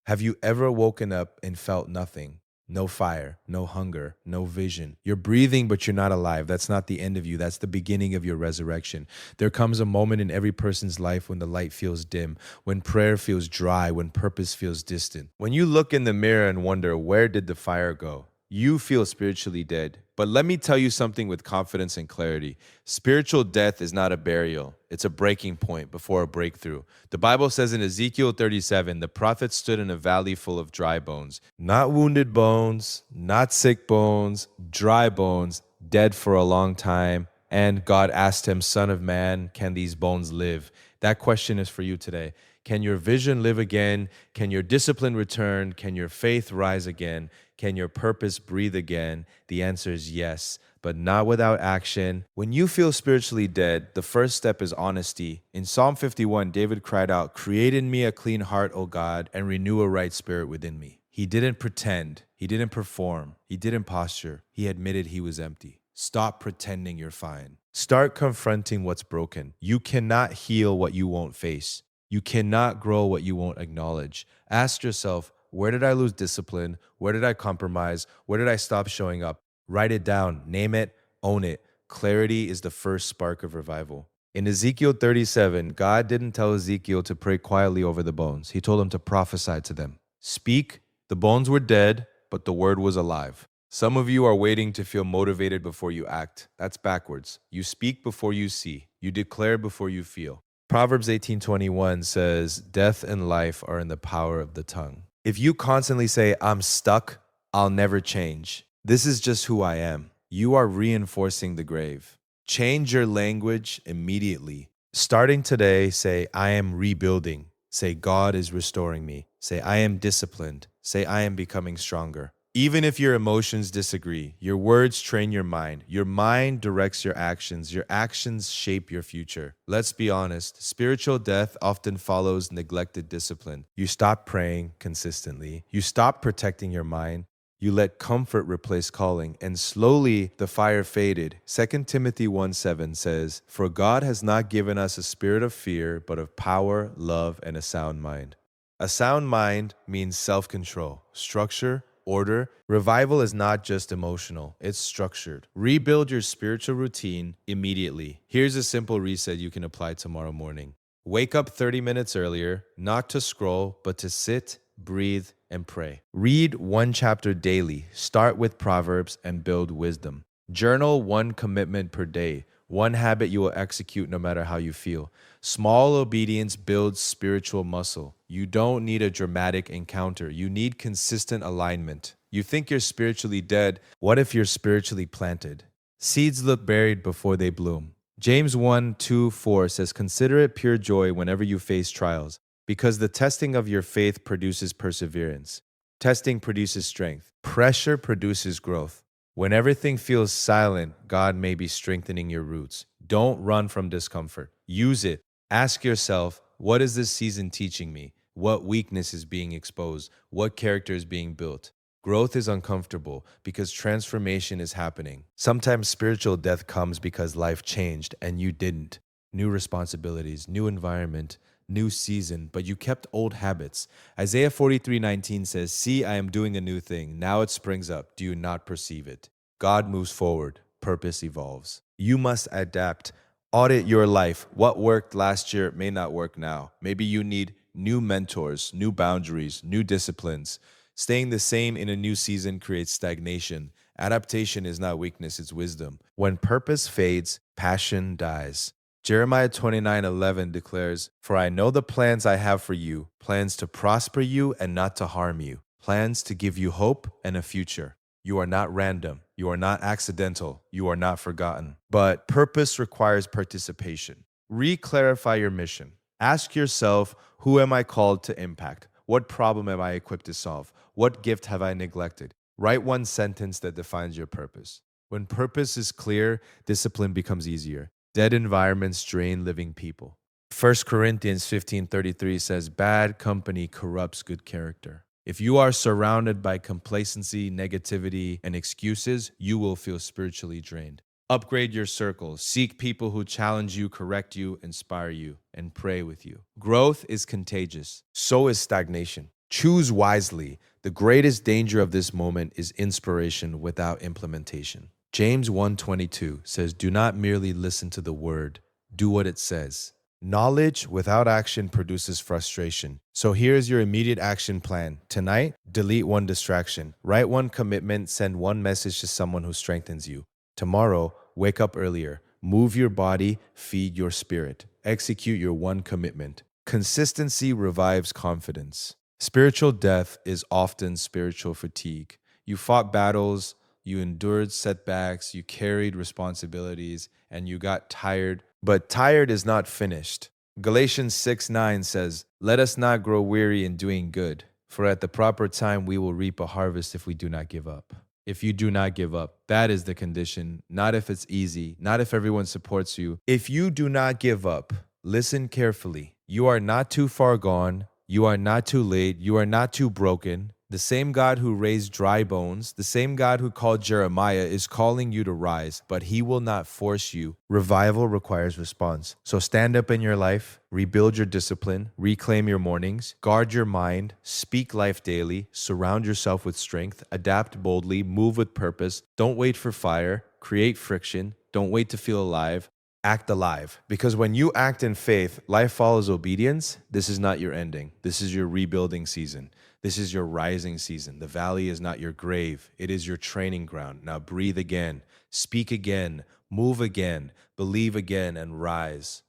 Have you ever woken up and felt nothing? No fire, no hunger, no vision. You're breathing, but you're not alive. That's not the end of you. That's the beginning of your resurrection. There comes a moment in every person's life when the light feels dim, when prayer feels dry, when purpose feels distant. When you look in the mirror and wonder, where did the fire go? You feel spiritually dead. But let me tell you something with confidence and clarity. Spiritual death is not a burial, it's a breaking point before a breakthrough. The Bible says in Ezekiel 37, the prophet stood in a valley full of dry bones. Not wounded bones, not sick bones, dry bones, dead for a long time. And God asked him, Son of man, can these bones live? That question is for you today. Can your vision live again? Can your discipline return? Can your faith rise again? Can your purpose breathe again? The answer is yes, but not without action. When you feel spiritually dead, the first step is honesty. In Psalm 51, David cried out, Create in me a clean heart, O God, and renew a right spirit within me. He didn't pretend. He didn't perform. He didn't posture. He admitted he was empty. Stop pretending you're fine. Start confronting what's broken. You cannot heal what you won't face. You cannot grow what you won't acknowledge. Ask yourself, where did I lose discipline? Where did I compromise? Where did I stop showing up? Write it down, name it, own it. Clarity is the first spark of revival. In Ezekiel 37, God didn't tell Ezekiel to pray quietly over the bones. He told him to prophesy to them. Speak, the bones were dead, but the word was alive. Some of you are waiting to feel motivated before you act. That's backwards. You speak before you see. You declare before you feel. Proverbs 18:21 says, Death and life are in the power of the tongue. If you constantly say, I'm stuck, I'll never change. This is just who I am. You are reinforcing the grave. Change your language immediately. Starting today, say, I am rebuilding. Say, God is restoring me. Say, I am disciplined. Say, I am becoming stronger. Even if your emotions disagree, your words train your mind. Your mind directs your actions. Your actions shape your future. Let's be honest, spiritual death often follows neglected discipline. You stop praying consistently. You stop protecting your mind. You let comfort replace calling, and slowly the fire faded. 2 Timothy 1:7 says, For God has not given us a spirit of fear, but of power, love, and a sound mind. A sound mind means self-control, structure, order. Revival is not just emotional, it's structured. Rebuild your spiritual routine immediately. Here's a simple reset you can apply tomorrow morning. Wake up 30 minutes earlier, not to scroll, but to sit, breathe, and pray. Read one chapter daily. Start with Proverbs and build wisdom. Journal one commitment per day, one habit you will execute no matter how you feel. Small obedience builds spiritual muscle. You don't need a dramatic encounter. You need consistent alignment. You think you're spiritually dead. What if you're spiritually planted? Seeds look buried before they bloom. James 1:2-4 says, Consider it pure joy whenever you face trials, because the testing of your faith produces perseverance. Testing produces strength. Pressure produces growth. When everything feels silent, God may be strengthening your roots. Don't run from discomfort. Use it. Ask yourself, what is this season teaching me? What weakness is being exposed? What character is being built? Growth is uncomfortable because transformation is happening. Sometimes spiritual death comes because life changed and you didn't. New responsibilities, new environment, new season, but you kept old habits. Isaiah 43:19 says, See, I am doing a new thing. Now it springs up. Do you not perceive it? God moves forward. Purpose evolves. You must adapt. Audit your life. What worked last year may not work now. Maybe you need new mentors, new boundaries, new disciplines. Staying the same in a new season creates stagnation. Adaptation is not weakness, it's wisdom. When purpose fades, passion dies. Jeremiah 29:11 declares, For I know the plans I have for you, plans to prosper you and not to harm you, plans to give you hope and a future. You are not random. You are not accidental. You are not forgotten. But purpose requires participation. Re-clarify your mission. Ask yourself, who am I called to impact? What problem am I equipped to solve? What gift have I neglected? Write one sentence that defines your purpose. When purpose is clear, discipline becomes easier. Dead environments drain living people. 1 Corinthians 15:33 says, Bad company corrupts good character. If you are surrounded by complacency, negativity, and excuses, you will feel spiritually drained. Upgrade your circle. Seek people who challenge you, correct you, inspire you, and pray with you. Growth is contagious. So is stagnation. Choose wisely. The greatest danger of this moment is inspiration without implementation. James 1:22 says, "Do not merely listen to the word, do what it says." Knowledge without action produces frustration. So here's your immediate action plan. Tonight, delete one distraction, write one commitment, send one message to someone who strengthens you. Tomorrow, wake up earlier, move your body, feed your spirit, execute your one commitment. Consistency revives confidence. Spiritual death is often spiritual fatigue. You fought battles, you endured setbacks, you carried responsibilities, and you got tired. But tired is not finished. Galatians 6:9 says, "Let us not grow weary in doing good, for at the proper time we will reap a harvest if we do not give up." If you do not give up, that is the condition. Not if it's easy, not if everyone supports you. If you do not give up, listen carefully. You are not too far gone. You are not too late. You are not too broken. The same God who raised dry bones, the same God who called Jeremiah is calling you to rise, but he will not force you. Revival requires response. So stand up in your life, rebuild your discipline, reclaim your mornings, guard your mind, speak life daily, surround yourself with strength, adapt boldly, move with purpose. Don't wait for fire, create friction. Don't wait to feel alive. Act alive. Because when you act in faith, life follows obedience. This is not your ending. This is your rebuilding season. This is your rising season. The valley is not your grave. It is your training ground. Now breathe again, speak again, move again, believe again, and rise.